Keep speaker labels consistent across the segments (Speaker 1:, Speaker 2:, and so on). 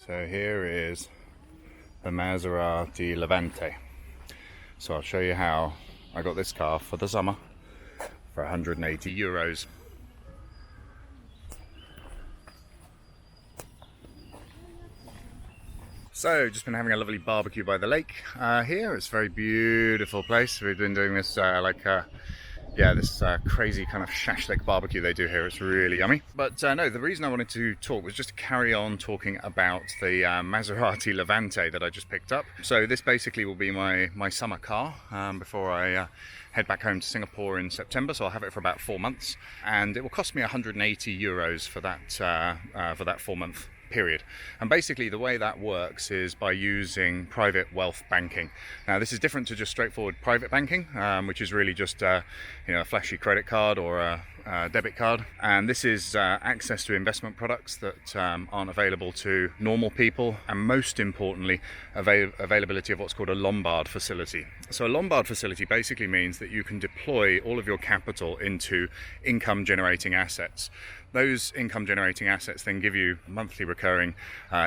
Speaker 1: So here is the Maserati Levante. So I'll show you how I got this car for the summer for €180. So just been having a lovely barbecue by the lake here. It's a very beautiful place. We've been doing this this crazy kind of shashlik barbecue they do here. It's really yummy. But no, the reason I wanted to talk was just to carry on talking about the Maserati Levante that I just picked up. So this basically will be my summer car before I head back home to Singapore in September. So I'll have it for about 4 months, and it will cost me €180 for that 4-month period. And basically the way that works is by using private wealth banking. Now this is different to just straightforward private banking, which is really just a flashy credit card or a debit card, and this is access to investment products that aren't available to normal people, and most importantly availability of what's called a Lombard facility. So a Lombard facility basically means that you can deploy all of your capital into income generating assets. Those income generating assets then give you monthly recurring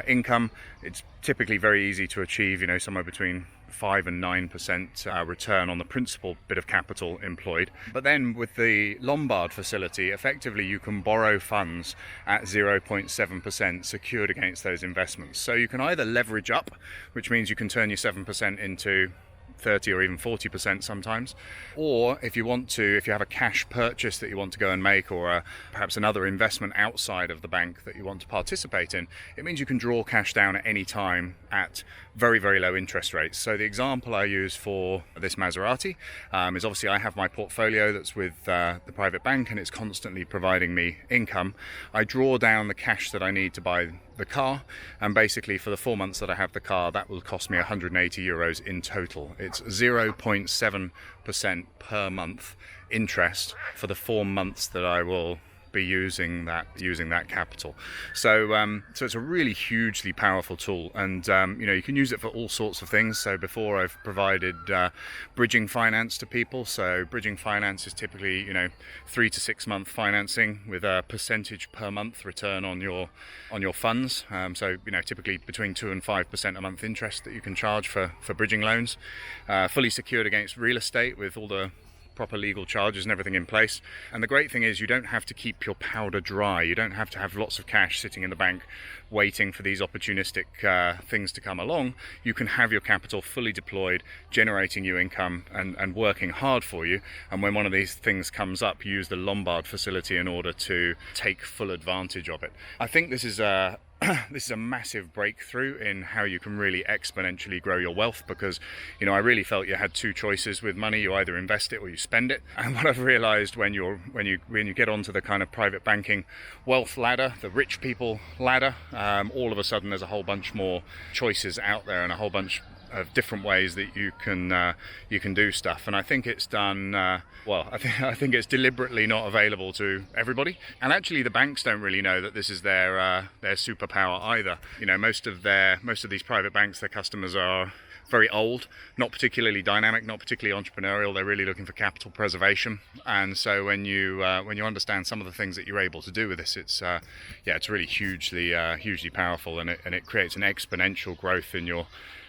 Speaker 1: income. It's typically very easy to achieve, somewhere between 5 and 9% return on the principal bit of capital employed. But then with the Lombard facility, effectively you can borrow funds at 0.7% secured against those investments. So you can either leverage up, which means you can turn your 7% into 30 or even 40% sometimes, or if you have a cash purchase that you want to go and make, or perhaps another investment outside of the bank that you want to participate in, it means you can draw cash down at any time at very, very low interest rates. So the example I use for this Maserati is obviously I have my portfolio that's with the private bank, and it's constantly providing me income. I draw down the cash that I need to buy the car, and basically for the 4 months that I have the car, that will cost me €180 in total. It's 0.7% per month interest for the 4 months that I will be using that capital. So it's a really hugely powerful tool, and you can use it for all sorts of things. So before, I've provided bridging finance to people. So bridging finance is typically 3 to 6 month financing with a percentage per month return on your funds. So typically between 2 and 5% a month interest that you can charge for bridging loans, fully secured against real estate with all the proper legal charges and everything in place. And the great thing is you don't have to keep your powder dry. You don't have to have lots of cash sitting in the bank waiting for these opportunistic things to come along. You can have your capital fully deployed, generating you income and working hard for you. And when one of these things comes up, you use the Lombard facility in order to take full advantage of it. I think this is a massive breakthrough in how you can really exponentially grow your wealth, because I really felt you had two choices with money. You either invest it or you spend it. And what I've realized when you get onto the kind of private banking wealth ladder, the rich people ladder, all of a sudden there's a whole bunch more choices out there and a whole bunch of different ways that you can do stuff. And I think it's done I think it's deliberately not available to everybody. And actually the banks don't really know that this is their superpower either. Most of these private banks, their customers are very old, not particularly dynamic, not particularly entrepreneurial. They're really looking for capital preservation. And so when you understand some of the things that you're able to do with this, it's really hugely powerful, and it creates an exponential growth in your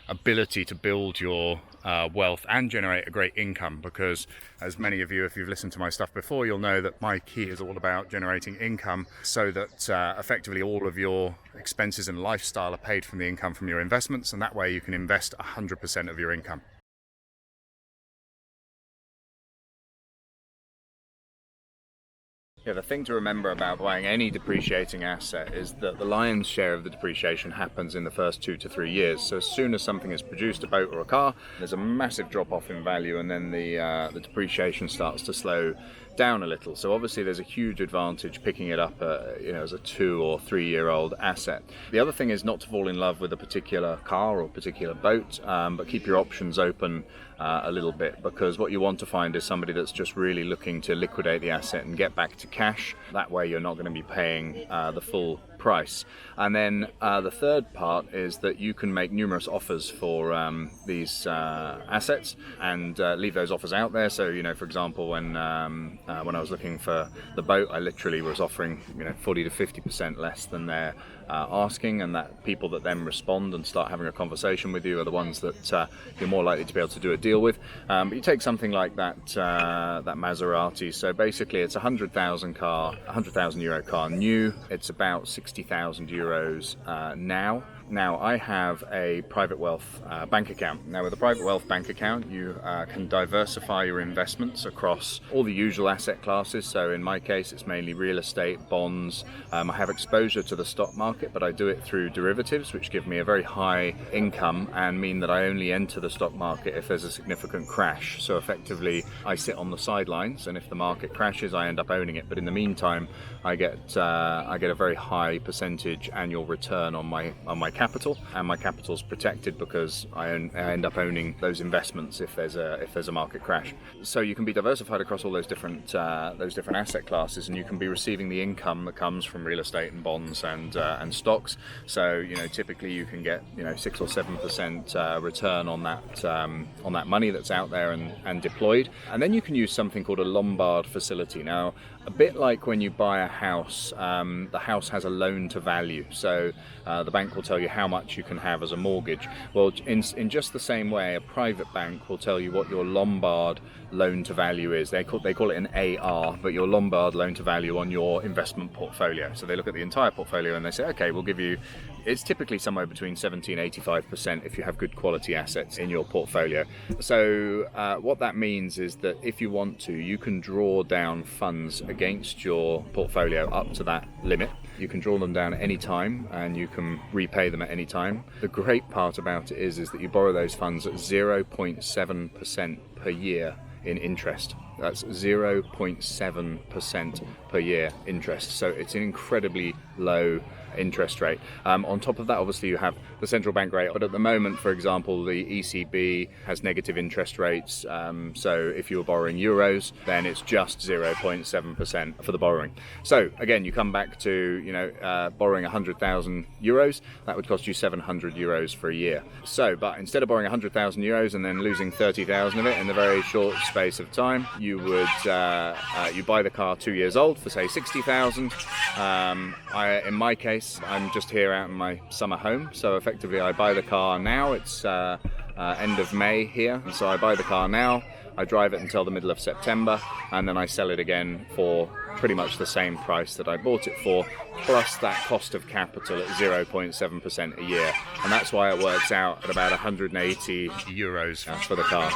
Speaker 1: ability to build your wealth and generate a great income. Because as many of you, if you've listened to my stuff before, you'll know that my key is all about generating income so that effectively all of your expenses and lifestyle are paid from the income from your investments, and that way you can invest 100% of your income. Yeah, the thing to remember about buying any depreciating asset is that the lion's share of the depreciation happens in the first 2 to 3 years. So as soon as something is produced, a boat or a car, there's a massive drop off in value, and then the depreciation starts to slow down a little. So obviously there's a huge advantage picking it up as a 2 or 3 year old asset. The other thing is not to fall in love with a particular car or particular boat, but keep your options open a little bit, because what you want to find is somebody that's just really looking to liquidate the asset and get back to cash. That way you're not going to be paying the full price. And then the third part is that you can make numerous offers for these assets and leave those offers out there. So, for example, when I was looking for the boat, I literally was offering 40 to 50% less than they're asking, and that people that then respond and start having a conversation with you are the ones that you're more likely to be able to do a deal with. But you take something like that Maserati. So basically, it's a 100,000 euro car new. It's about 60,000 euros now. Now, I have a private wealth bank account. Now, with a private wealth bank account, you can diversify your investments across all the usual asset classes. So in my case, it's mainly real estate, bonds. I have exposure to the stock market, but I do it through derivatives, which give me a very high income and mean that I only enter the stock market if there's a significant crash. So effectively, I sit on the sidelines, and if the market crashes, I end up owning it. But in the meantime, I get a very high percentage annual return on my capital, and my capital's protected because I end up owning those investments if there's a market crash. So you can be diversified across all those different asset classes, and you can be receiving the income that comes from real estate and bonds and stocks. So typically you can get 6 or 7% return on that money that's out there and deployed, and then you can use something called a Lombard facility. Now, a bit like when you buy a house, the house has a loan to value. So the bank will tell you how much you can have as a mortgage. Well, in just the same way, a private bank will tell you what your Lombard loan to value is. They call it an AR, but your Lombard loan to value on your investment portfolio. So they look at the entire portfolio and they say, okay, we'll give you, it's typically somewhere between 70 and 85% if you have good quality assets in your portfolio. So what that means is that if you want to, you can draw down funds against your portfolio up to that limit. You can draw them down at any time and you can repay them at any time. The great part about it is that you borrow those funds at 0.7% per year in interest. That's 0.7% per year interest. So it's an incredibly low interest rate. On top of that, obviously, you have the central bank rate, but at the moment, for example, the ECB has negative interest rates. So if you were borrowing euros, then it's just 0.7% for the borrowing. So again, you come back to borrowing 100,000 euros, that would cost you 700 euros for a year. So, but instead of borrowing 100,000 euros and then losing 30,000 of it in a very short space of time, you would you buy the car 2 years old for say 60,000. In my case, I'm just here out in my summer home, so effectively I buy the car now. It's end of May here, and so I buy the car now, I drive it until the middle of September, and then I sell it again for pretty much the same price that I bought it for, plus that cost of capital at 0.7% a year, and that's why it works out at about 180 euros for the car.